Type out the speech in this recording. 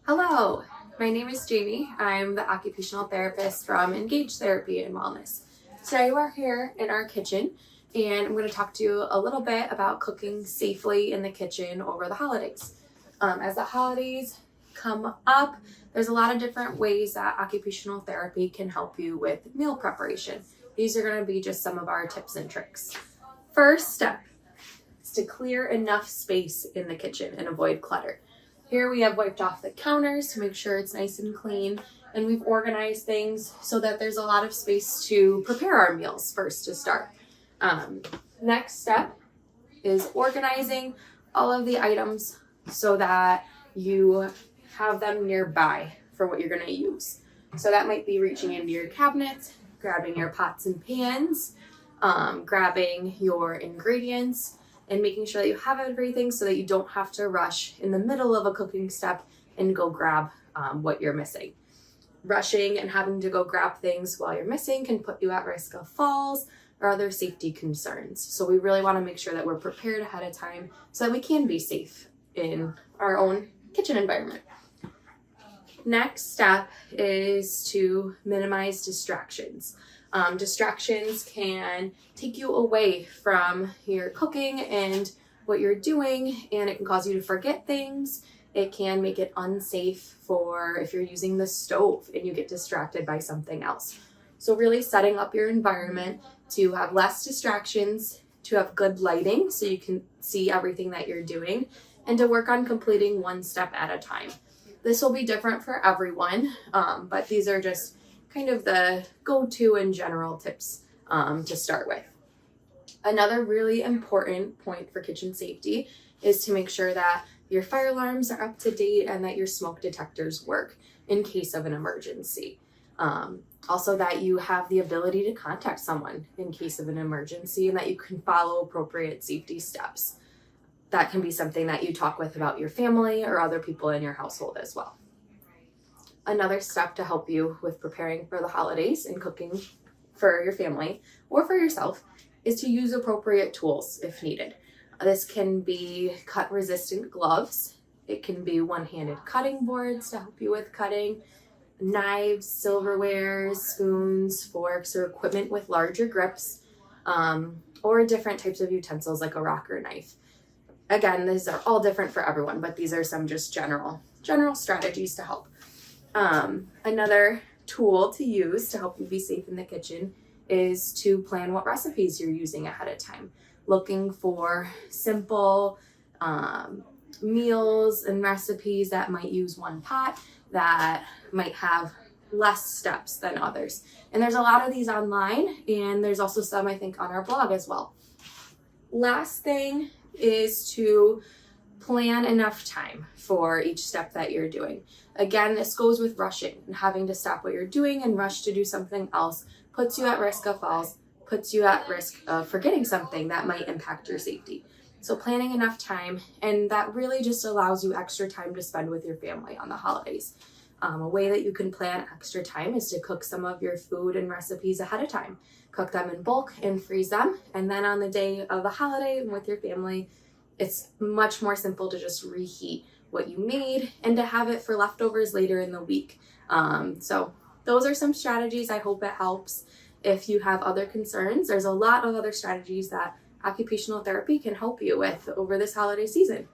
Hello, my name is Jamie. I'm the occupational therapist from Engage Therapy and Wellness. Today we're here in our kitchen and I'm going to talk to you a little bit about cooking safely in the kitchen over the holidays. As the holidays come up, there's a lot of different ways that occupational therapy can help you with meal preparation. These are going to be just some of our tips and tricks. First step is to clear enough space in the kitchen and avoid clutter. Here we have wiped off the counters to make sure it's nice and clean, and we've organized things so that there's a lot of space to prepare our meals first to start. Next step is organizing all of the items so that you have them nearby for what you're going to use. So that might be reaching into your cabinet, grabbing your pots and pans, grabbing your ingredients, and making sure that you have everything so that you don't have to rush in the middle of a cooking step and go grab what you're missing. Rushing and having to go grab things while you're missing can put you at risk of falls or other safety concerns. So we really want to make sure that we're prepared ahead of time so that we can be safe in our own kitchen environment. Next step is to minimize distractions. Distractions can take you away from your cooking and what you're doing, and it can cause you to forget things. It can make it unsafe for if you're using the stove and you get distracted by something else. So really setting up your environment to have less distractions, to have good lighting so you can see everything that you're doing, and to work on completing one step at a time. This will be different for everyone, but these are just kind of the go-to and general tips to start with. Another really important point for kitchen safety is to make sure that your fire alarms are up to date and that your smoke detectors work in case of an emergency. Also that you have the ability to contact someone in case of an emergency and that you can follow appropriate safety steps. That can be something that you talk with about your family or other people in your household as well. Another step to help you with preparing for the holidays and cooking for your family or for yourself is to use appropriate tools if needed. This can be cut-resistant gloves. It can be one-handed cutting boards to help you with cutting, knives, silverware, spoons, forks, or equipment with larger grips, or different types of utensils like a rocker knife. Again, these are all different for everyone, but these are some just general strategies to help. Another tool to use to help you be safe in the kitchen is to plan what recipes you're using ahead of time. Looking for simple meals and recipes that might use one pot, that might have less steps than others. And there's a lot of these online, and there's also some, I think, on our blog as well. Last thing is to plan enough time for each step that you're doing. Again, this goes with rushing and having to stop what you're doing and rush to do something else puts you at risk of falls, puts you at risk of forgetting something that might impact your safety. So planning enough time, and that really just allows you extra time to spend with your family on the holidays. A way that you can plan extra time is to cook some of your food and recipes ahead of time. Cook them in bulk and freeze them, and then on the day of the holiday with your family, it's much more simple to just reheat what you made and to have it for leftovers later in the week. So those are some strategies. I hope it helps. If you have other concerns, there's a lot of other strategies that occupational therapy can help you with over this holiday season.